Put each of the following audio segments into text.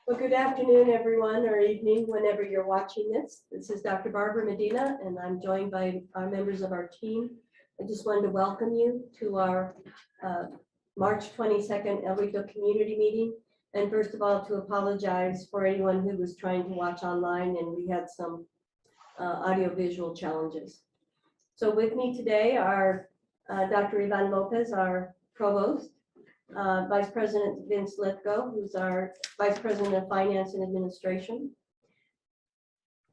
Well, good afternoon, everyone, or evening, whenever you're watching this. This is Dr. Barbara Medina, and I'm joined by our members of our team. I just wanted to welcome you to our March 22nd El Rito community meeting. And first of all, to apologize for anyone who was trying to watch online, and we had some audiovisual challenges. So with me today are Dr. Ivan Lopez, our provost, Vice President Vince Lithgow, who's our Vice President of Finance and Administration,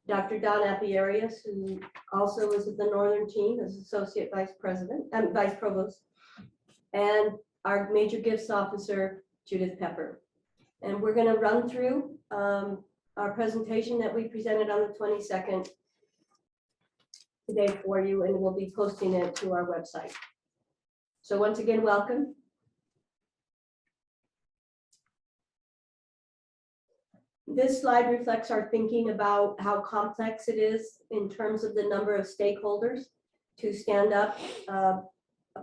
Dr. Don Apiarius, who also is with the Northern team as Associate Vice President and Vice Provost, and our Major Gifts Officer, Judith Pepper. And we're going to run through our presentation that we presented on the 22nd today for you, and we'll be posting it to our website. So once again, welcome. This slide reflects our thinking about how complex it is in terms of the number of stakeholders to stand up a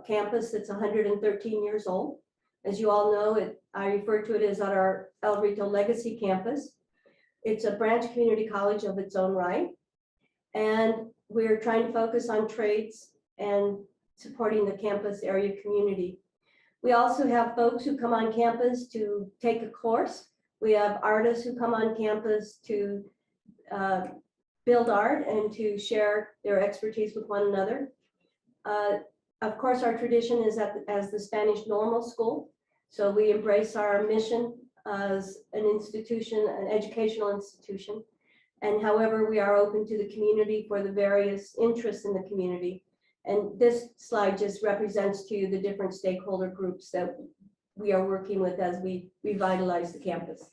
campus that's 113 years old. As you all know, I refer to it as our El Rito Legacy Campus. It's a branch community college of its own right. And we're trying to focus on trades and supporting the campus area community. We also have folks who come on campus to take a course. We have artists who come on campus to build art and to share their expertise with one another. Of course, our tradition is as the Spanish Normal School. So we embrace our mission as an institution, an educational institution. And however, we are open to the community for the various interests in the community. And this slide just represents to you the different stakeholder groups that we are working with as we revitalize the campus.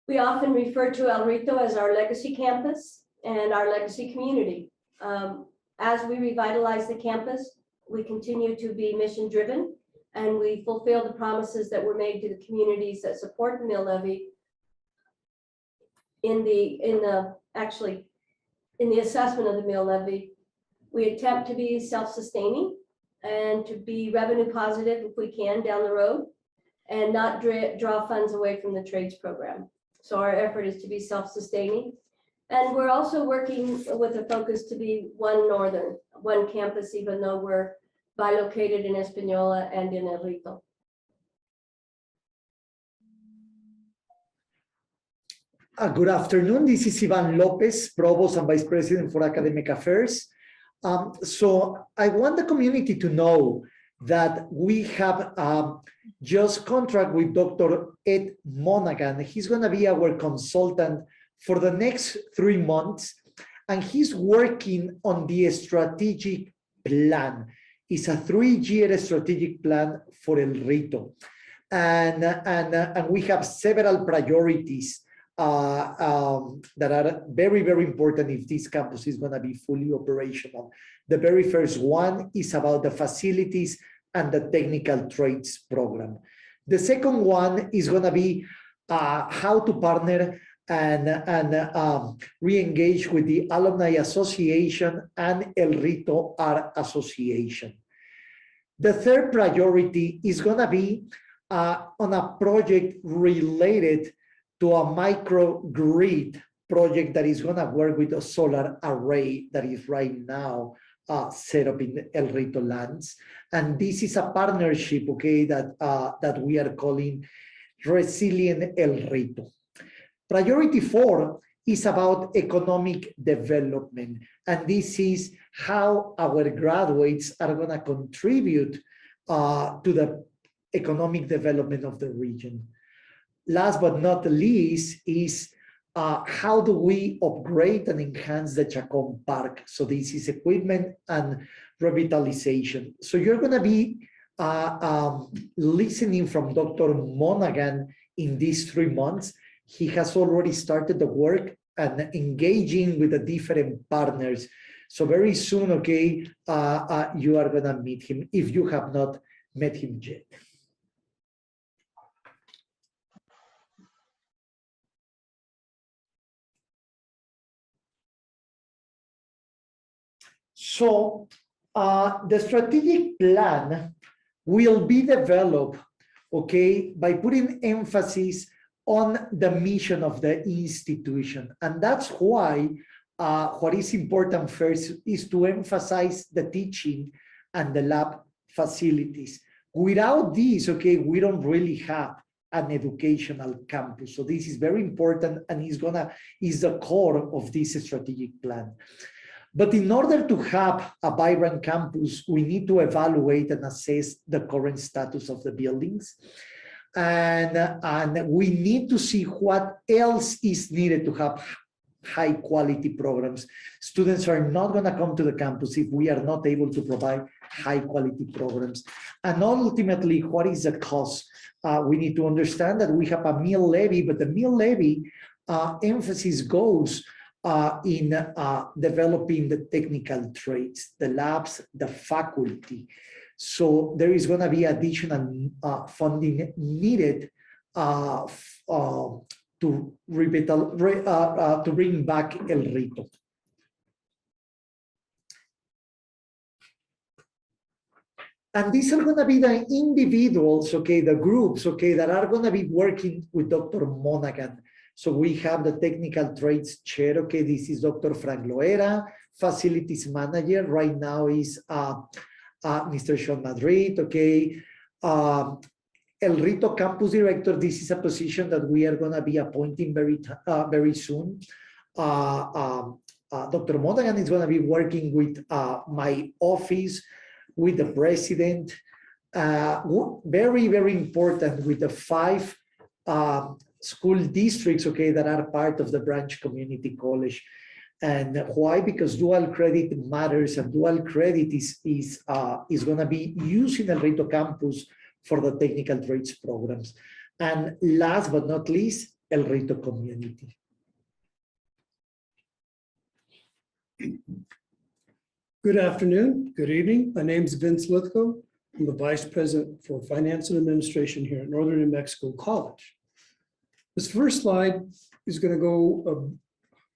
We often refer to El Rito as our legacy campus and our legacy community. As we revitalize the campus, we continue to be mission driven, and we fulfill the promises that were made to the communities that support the mill levy in the assessment of the mill levy. We attempt to be self-sustaining and to be revenue positive if we can down the road, and not draw funds away from the trades program. So our effort is to be self-sustaining. And we're also working with a focus to be one campus, even though we're bilocated in Española and in El Rito. Good afternoon. This is Ivan Lopez, Provost and Vice President for Academic Affairs. So I want the community to know that we have just contract with Dr. Ed Monaghan. He's going to be our consultant for the next 3 months, and he's working on the strategic plan. It's a 3-year strategic plan for El Rito. And we have several priorities that are very, very important if this campus is going to be fully operational. The very first one is about the facilities and the technical trades program. The second one is going to be how to partner and re-engage with the Alumni Association and El Rito Art Association. The third priority is going to be on a project related to a microgrid project that is going to work with a solar array that is right now set up in El Rito lands. And this is a partnership, okay, that we are calling Resilient El Rito. Priority 4 is about economic development. And this is how our graduates are going to contribute to the economic development of the region. Last but not least is how do we upgrade and enhance the Chacon Park? So this is equipment and revitalization. So you're going to be listening from Dr. Monaghan in these 3 months. He has already started the work and engaging with the different partners. So very soon, okay, you are going to meet him if you have not met him yet. So the strategic plan will be developed, okay, by putting emphasis on the mission of the institution. And that's why what is important first is to emphasize the teaching and the lab facilities. Without this, okay, we don't really have an educational campus. So this is very important and is the core of this strategic plan. But in order to have a vibrant campus, we need to evaluate and assess the current status of the buildings. And we need to see what else is needed to have high quality programs. Students are not going to come to the campus if we are not able to provide high quality programs. And ultimately, what is the cost? We need to understand that we have a meal levy, but the meal levy emphasis goes in developing the technical trades, the labs, the faculty. So there is going to be additional funding needed to bring back El Rito. And these are going to be the individuals, okay, the groups, okay, that are going to be working with Dr. Monaghan. So we have the technical trades chair, okay, this is Dr. Frank Loera, facilities manager, right now is Mr. Sean Madrid, okay. El Rito campus director, this is a position that we are going to be appointing very soon. Dr. Monaghan is going to be working with my office, with the president, very, very important with the 5 school districts, okay, that are part of the branch community college. And why? Because dual credit matters, and dual credit is going to be used in El Rito campus for the technical trades programs. And last but not least, El Rito community. Good afternoon, good evening. My name is Vince Lithgow. I'm the Vice President for Finance and Administration here at Northern New Mexico College. This first slide is going to go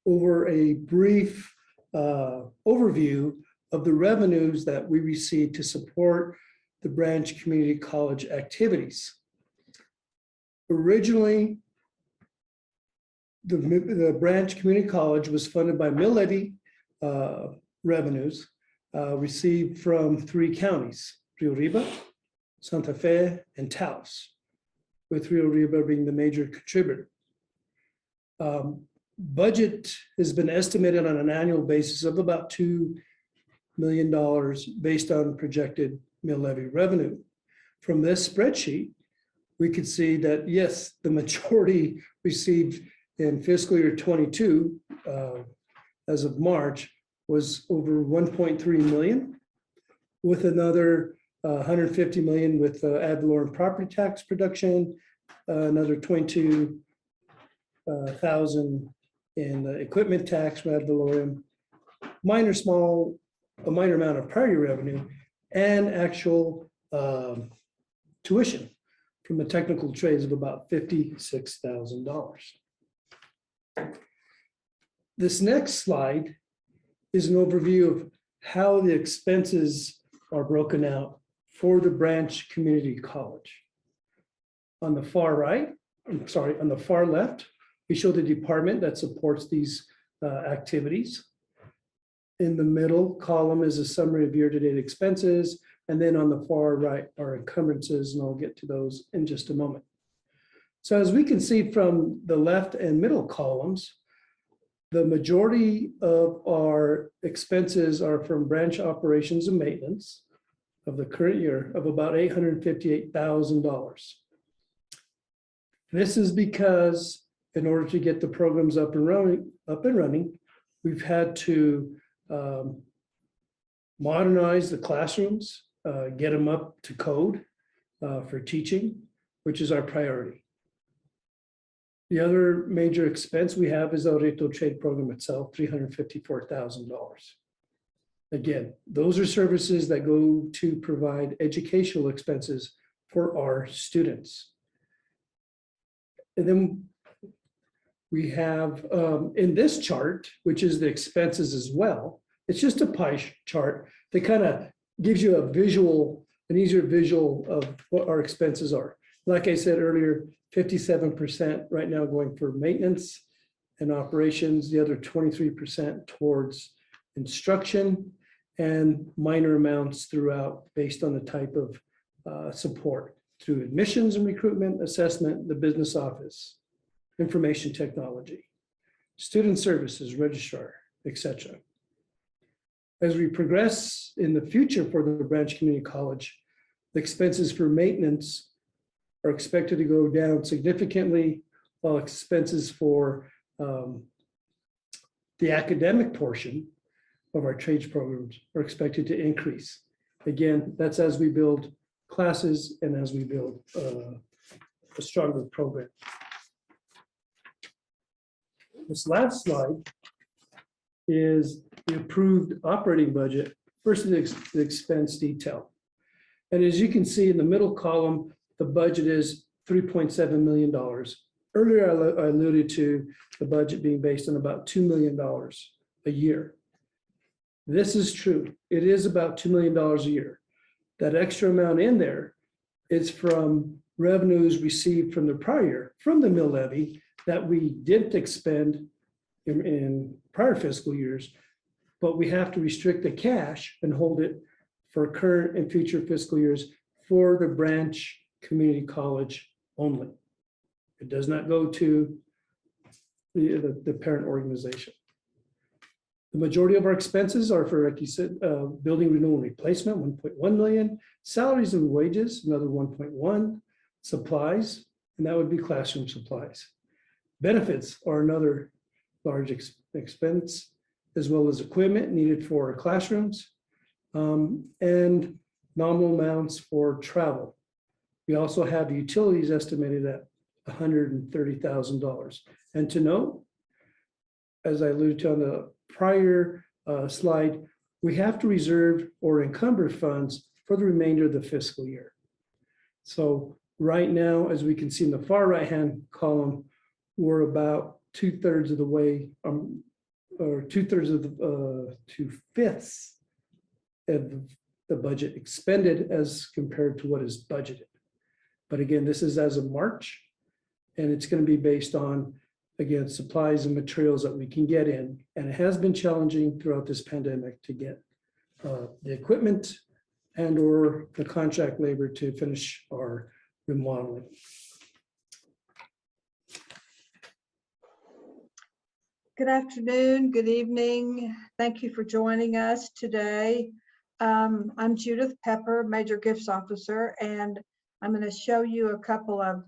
over a brief overview of the revenues that we receive to support the branch community college activities. Originally, the branch community college was funded by mill levy revenues received from 3 counties, Rio Arriba, Santa Fe, and Taos, with Rio Arriba being the major contributor. Budget has been estimated on an annual basis of about $2 million based on projected mill levy revenue. From this spreadsheet, we could see that, yes, the majority received in fiscal year 22, as of March, was over 1.3 million, with another 150 million with ad valorem property tax production, another 22,000 in the equipment tax from ad valorem, a minor amount of prior year revenue, and actual tuition from the technical trades of about $56,000. This next slide is an overview of how the expenses are broken out for the branch community college. On the far right, on the far left, we show the department that supports these activities. In the middle column is a summary of year-to-date expenses, and then on the far right are encumbrances, and I'll get to those in just a moment. So as we can see from the left and middle columns, the majority of our expenses are from branch operations and maintenance of the current year of about $858,000. This is because in order to get the programs up and running, we've had to modernize the classrooms, get them up to code for teaching, which is our priority. The other major expense we have is the Rito trade program itself, $354,000. Again, those are services that go to provide educational expenses for our students. And then we have in this chart, which is the expenses as well, it's just a pie chart that kind of gives you a visual an easier visual of what our expenses are. Like I said earlier, 57% right now going for maintenance and operations, the other 23% towards instruction, and minor amounts throughout based on the type of support through admissions and recruitment, assessment, the business office, information technology, student services, registrar, etc. As we progress in the future for the Branch Community College, the expenses for maintenance are expected to go down significantly, while expenses for the academic portion of our trades programs are expected to increase. Again, that's as we build classes and as we build a stronger program. This last slide is the approved operating budget versus the expense detail. And as you can see in the middle column, the budget is $3.7 million. Earlier, I alluded to the budget being based on about $2 million a year. This is true. It is about $2 million a year. That extra amount in there is from revenues received from the prior year, from the mill levy that we didn't expend in prior fiscal years, but we have to restrict the cash and hold it for current and future fiscal years for the Branch Community College only. It does not go to the parent organization. The majority of our expenses are for, like you said, building renewal and replacement, 1.1 million, salaries and wages, another 1.1, supplies, and that would be classroom supplies. Benefits are another large expense, as well as equipment needed for our classrooms, and nominal amounts for travel. We also have utilities estimated at $130,000. And to note, as I alluded to on the prior slide, we have to reserve or encumber funds for the remainder of the fiscal year. So right now, as we can see in the far right-hand column, we're about 2/3 of the way, or 2/3 of the 2/5 of the budget expended as compared to what is budgeted. But again, this is as of March, and it's going to be based on, again, supplies and materials that we can get in. And it has been challenging throughout this pandemic to get the equipment and or the contract labor to finish our remodeling. Good afternoon, good evening. Thank you for joining us today. I'm Judith Pepper, Major Gifts Officer, and I'm going to show you a couple of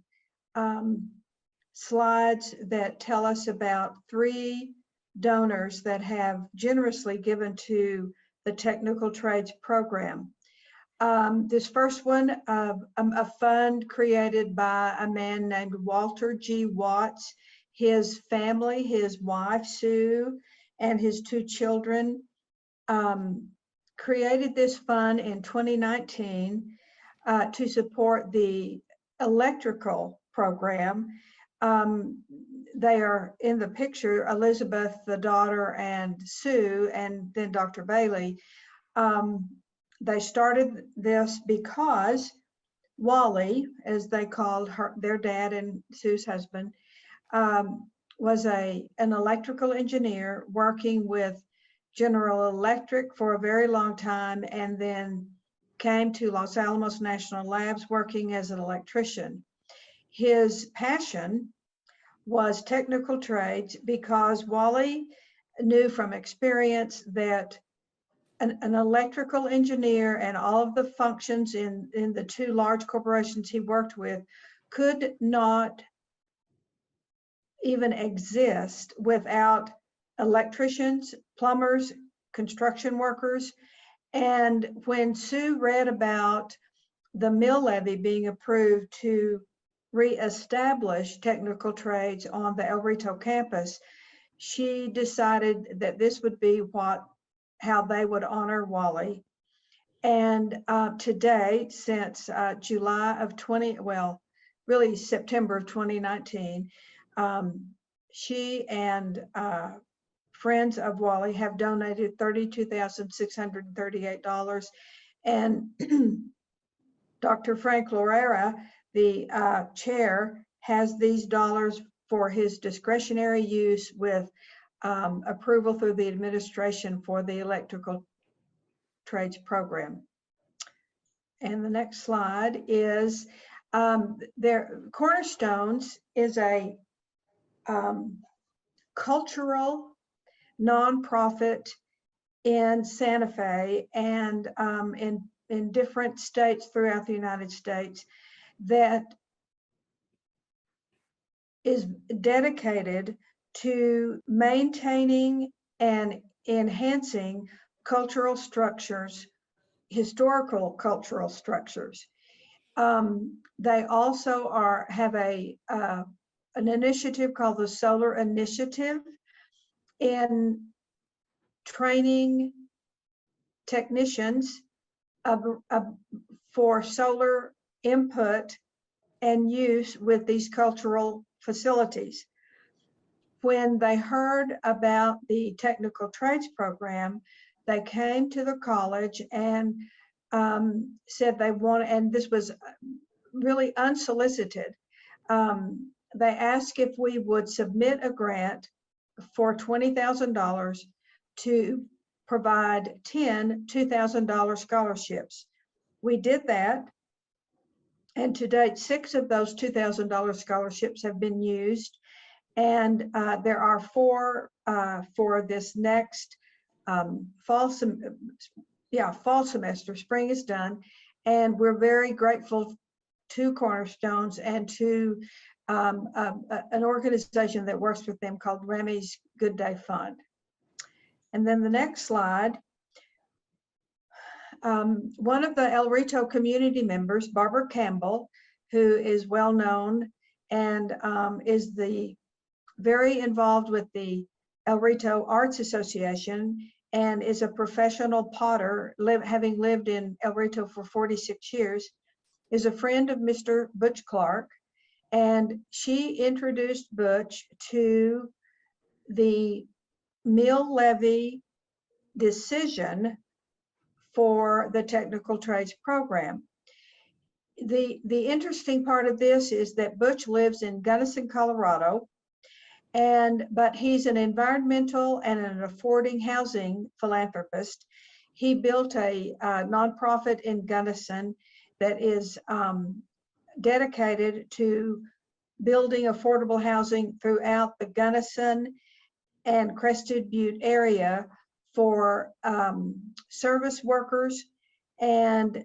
slides that tell us about 3 donors that have generously given to the Technical Trades Program. This first one, a fund created by a man named Walter G. Watts. His family, his wife, Sue, and his 2 children created this fund in 2019 to support the electrical program. They are in the picture, Elizabeth, the daughter, and Sue, and then Dr. Bailey. They started this because Wally, as they called their dad and Sue's husband, was an electrical engineer working with General Electric for a very long time, and then came to Los Alamos National Labs working as an electrician. His passion was technical trades because Wally knew from experience that an electrical engineer and all of the functions in the 2 large corporations he worked with could not even exist without electricians, plumbers, construction workers. And when Sue read about the mill levy being approved to reestablish technical trades on the El Rito campus, she decided that this would be how they would honor Wally. And today, since July of really September of 2019, she and friends of Wally have donated $32,638, and Dr. Frank Lorera, the chair, has these dollars for his discretionary use with approval through the administration for the electrical trades program. And the next slide is their Cornerstones is a cultural nonprofit in Santa Fe and in different states throughout the United States that is dedicated to maintaining and enhancing cultural structures, historical cultural structures. They also have an initiative called the Solar Initiative in training technicians for solar input and use with these cultural facilities. When they heard about the technical trades program, they came to the college and said they wanted, and this was really unsolicited. They asked if we would submit a grant for $20,000 to provide 10 $2,000 scholarships. We did that. And to date, 6 of those $2,000 scholarships have been used. And there are 4 for this next fall semester. Spring is done. And we're very grateful to Cornerstones and to an organization that works with them called Remy's Good Day Fund. And then the next slide. One of the El Rito community members, Barbara Campbell, who is well known and is very involved with the El Rito Arts Association and is a professional potter, having lived in El Rito for 46 years, is a friend of Mr. Butch Clark. And she introduced Butch to the mill levy decision for the technical trades program. The interesting part of this is that Butch lives in Gunnison, Colorado, but he's an environmental and an affording housing philanthropist. He built a nonprofit in Gunnison that is dedicated to building affordable housing throughout the Gunnison and Crested Butte area for service workers and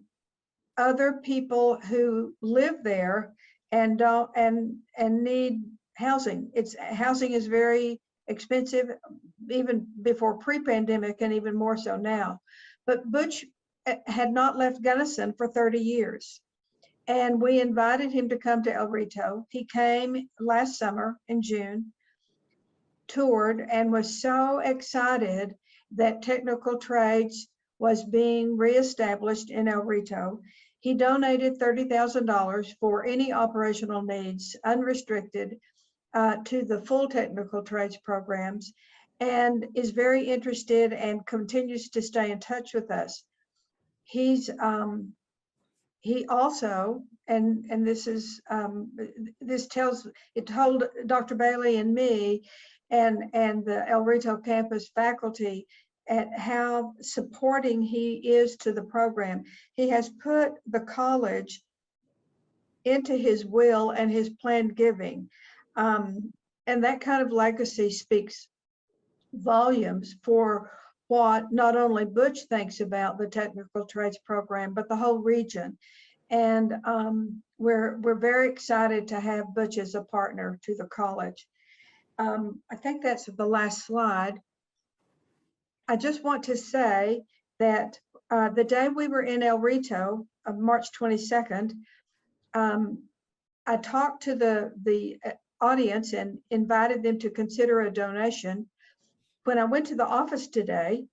other people who live there and need housing. Housing is very expensive, even before pre-pandemic and even more so now. But Butch had not left Gunnison for 30 years. And we invited him to come to El Rito. He came last summer in June, toured, and was so excited that technical trades was being reestablished in El Rito. He donated $30,000 for any operational needs, unrestricted, to the full technical trades programs, and is very interested and continues to stay in touch with us. He also, and this is it told Dr. Bailey and me and the El Rito campus faculty at how supporting he is to the program. He has put the college into his will and his planned giving. And that kind of legacy speaks volumes for what not only Butch thinks about the technical trades program, but the whole region. And we're very excited to have Butch as a partner to the college. I think that's the last slide. I just want to say that the day we were in El Rito, March 22nd, I talked to the audience and invited them to consider a donation. When I went to the office today,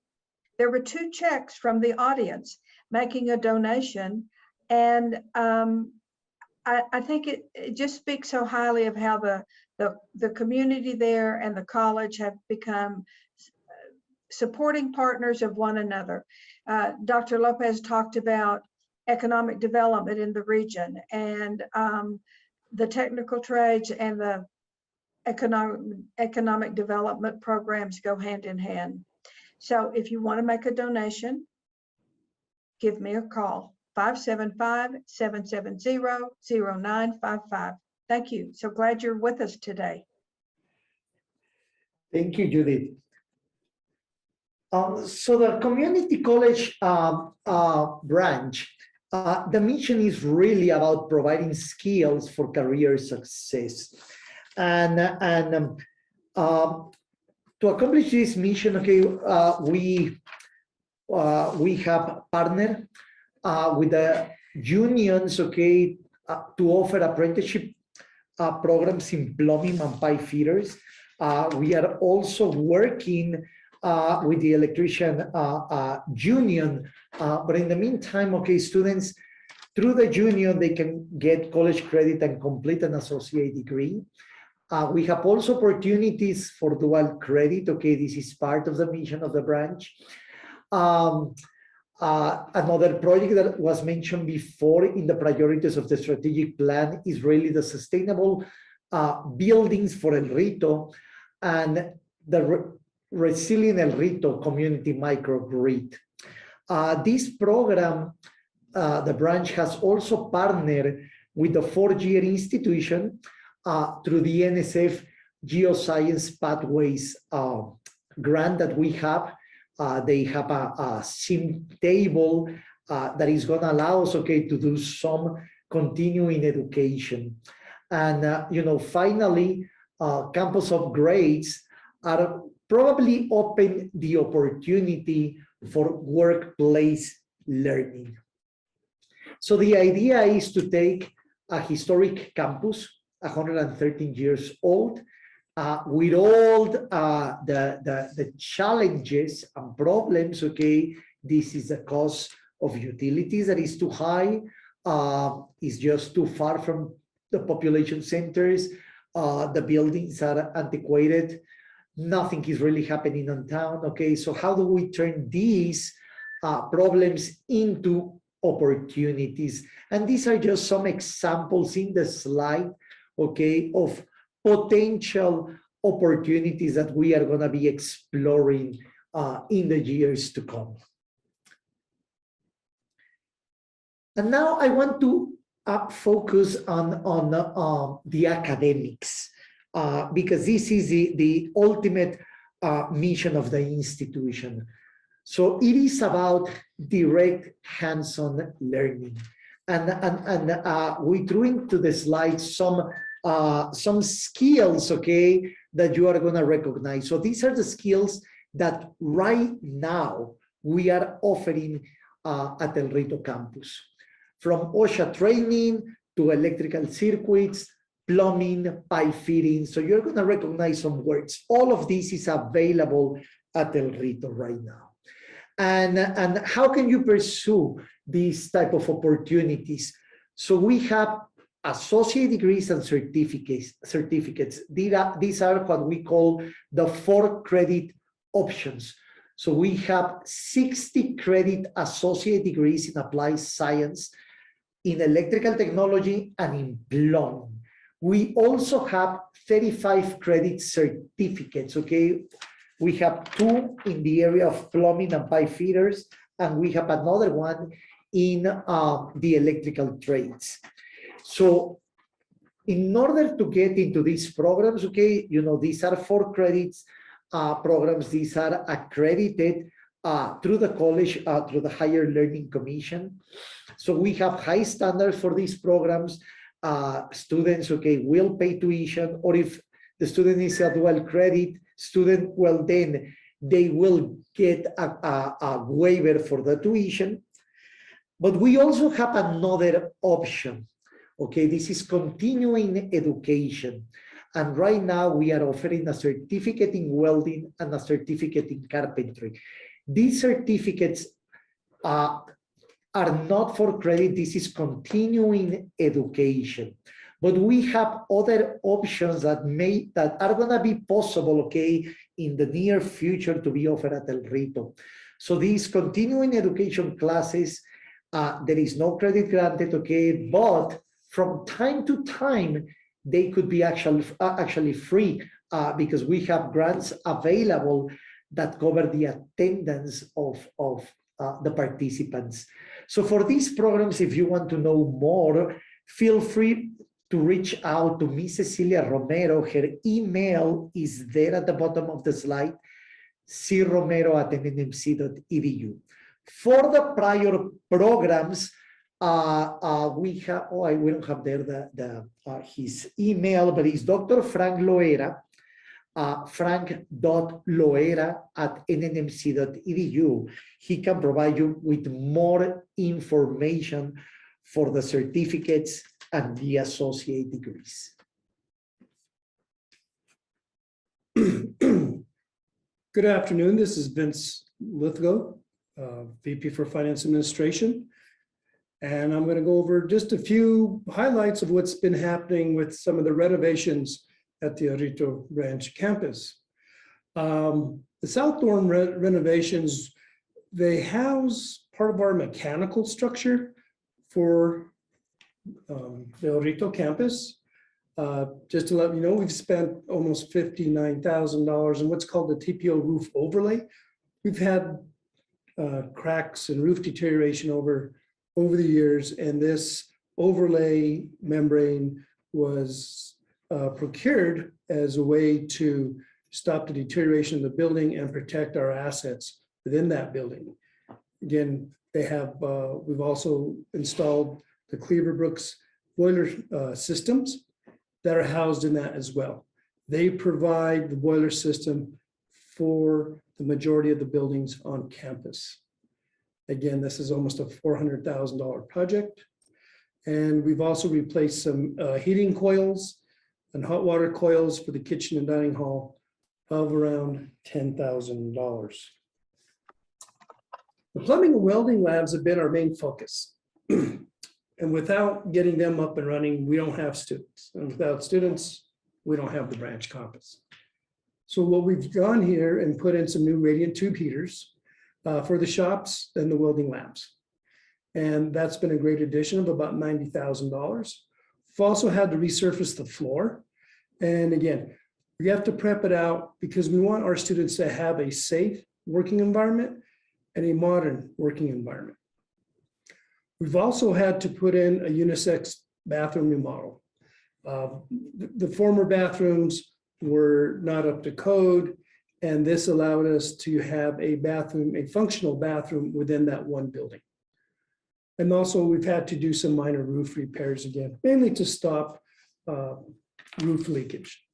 there were 2 checks from the audience making a donation. And I think it just speaks so highly of how the community there and the college have become supporting partners of one another. Dr. Lopez talked about economic development in the region. And the technical trades and the economic development programs go hand in hand. So if you want to make a donation, give me a call, 575-770-0955. Thank you. So glad you're with us today. Thank you, Judith. So the community college branch, the mission is really about providing skills for career success. And to accomplish this mission, okay, we have partnered with the unions, okay, to offer apprenticeship programs in plumbing and pipe fitters. We are also working with the electrician union, but in the meantime, okay, students through the union, they can get college credit and complete an associate degree. We have also opportunities for dual credit. Okay, this is part of the mission of the branch. Another project that was mentioned before in the priorities of the strategic plan is really the sustainable buildings for El Rito and the resilient El Rito community microgrid. This program, the branch has also partnered with the 4-year institution through the NSF Geoscience Pathways grant that we have. They have a sim table that is going to allow us, okay, to do some continuing education. And, you know, finally, campus upgrades are probably open the opportunity for workplace learning. So the idea is to take a historic campus, 113 years old, with all the challenges and problems. Okay, this is the cost of utilities that is too high, is just too far from the population centers, the buildings are antiquated, nothing is really happening in town. Okay, so how do we turn these problems into opportunities? And these are just some examples in the slide, okay, of potential opportunities that we are going to be exploring in the years to come. And now I want to focus on the academics, because this is the ultimate mission of the institution. So it is about direct hands-on learning. And we threw into the slide some skills, okay, that you are going to recognize. So these are the skills that right now we are offering at El Rito campus. From OSHA training to electrical circuits, plumbing, pipe fitting. So you're going to recognize some words. All of this is available at El Rito right now. And how can you pursue these type of opportunities? So we have associate degrees and certificates. These are what we call the 4 credit options. So we have 60 credit associate degrees in applied science, in electrical technology, and in plumbing. We also have 35 credit certificates, okay? We have 2 in the area of plumbing and pipe fitters, and we have another one in the electrical trades. So in order to get into these programs, okay, you know, these are 4 credits programs. These are accredited through the college, through the Higher Learning Commission. So we have high standards for these programs. Students, okay, will pay tuition, or if the student is a dual credit student, well, then they will get a waiver for the tuition. But we also have another option. Okay, this is continuing education. And right now we are offering a certificate in welding and a certificate in carpentry. These certificates are not for credit. This is continuing education. But we have other options that are going to be possible, okay, in the near future to be offered at El Rito. So these continuing education classes There is no credit granted, okay, but from time to time, they could be actually free because we have grants available that cover the attendance of the participants. So for these programs, if you want to know more, feel free to reach out to Miss Cecilia Romero. Her email is there at the bottom of the slide, cromero@nnmc.edu. For the prior programs, we don't have there his email, but it's Dr. Frank Loera, frank.loera@nnmc.edu. He can provide you with more information for the certificates and the associate degrees. Good afternoon. This is Vince Lithgow, VP for Finance Administration. And I'm going to go over just a few highlights of what's been happening with some of the renovations at the Rito branch campus. The South Dorm renovations, they house part of our mechanical structure for the Rito campus. Just to let you know, we've spent almost $59,000 in what's called the TPO roof overlay. We've had cracks and roof deterioration over the years, and this overlay membrane was procured as a way to stop the deterioration of the building and protect our assets within that building. Again, we've also installed the Cleaver Brooks boiler systems that are housed in that as well. They provide the boiler system for the majority of the buildings on campus. Again, this is almost a $400,000 project. And we've also replaced some heating coils and hot water coils for the kitchen and dining hall of around $10,000. The plumbing and welding labs have been our main focus. And without getting them up and running, we don't have students. And without students, we don't have the branch campus. So what we've done here and put in some new radiant tube heaters for the shops and the welding labs. And that's been a great addition of about $90,000. We've also had to resurface the floor. And again, we have to prep it out because we want our students to have a safe working environment and a modern working environment. We've also had to put in a unisex bathroom remodel. The former bathrooms were not up to code, and this allowed us to have a bathroom, a functional bathroom within that one building. And also we've had to do some minor roof repairs again, mainly to stop roof leakage.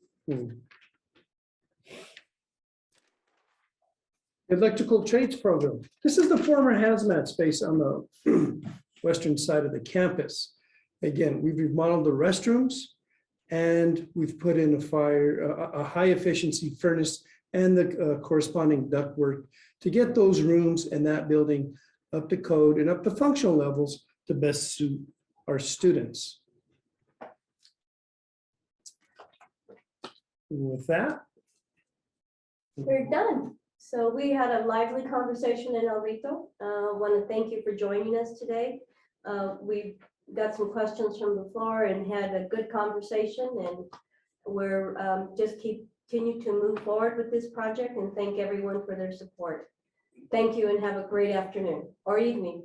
Electrical trades program. This is the former hazmat space on the western side of the campus. Again, we've remodeled the restrooms and we've put in a high efficiency furnace and the corresponding ductwork to get those rooms and that building up to code and up to functional levels to best suit our students. And with that, We're done. So we had a lively conversation in El Rito. Want to thank you for joining us today. We've got some questions from the floor and had a good conversation, and we're just continue to move forward with this project and thank everyone for their support. Thank you and have a great afternoon or evening.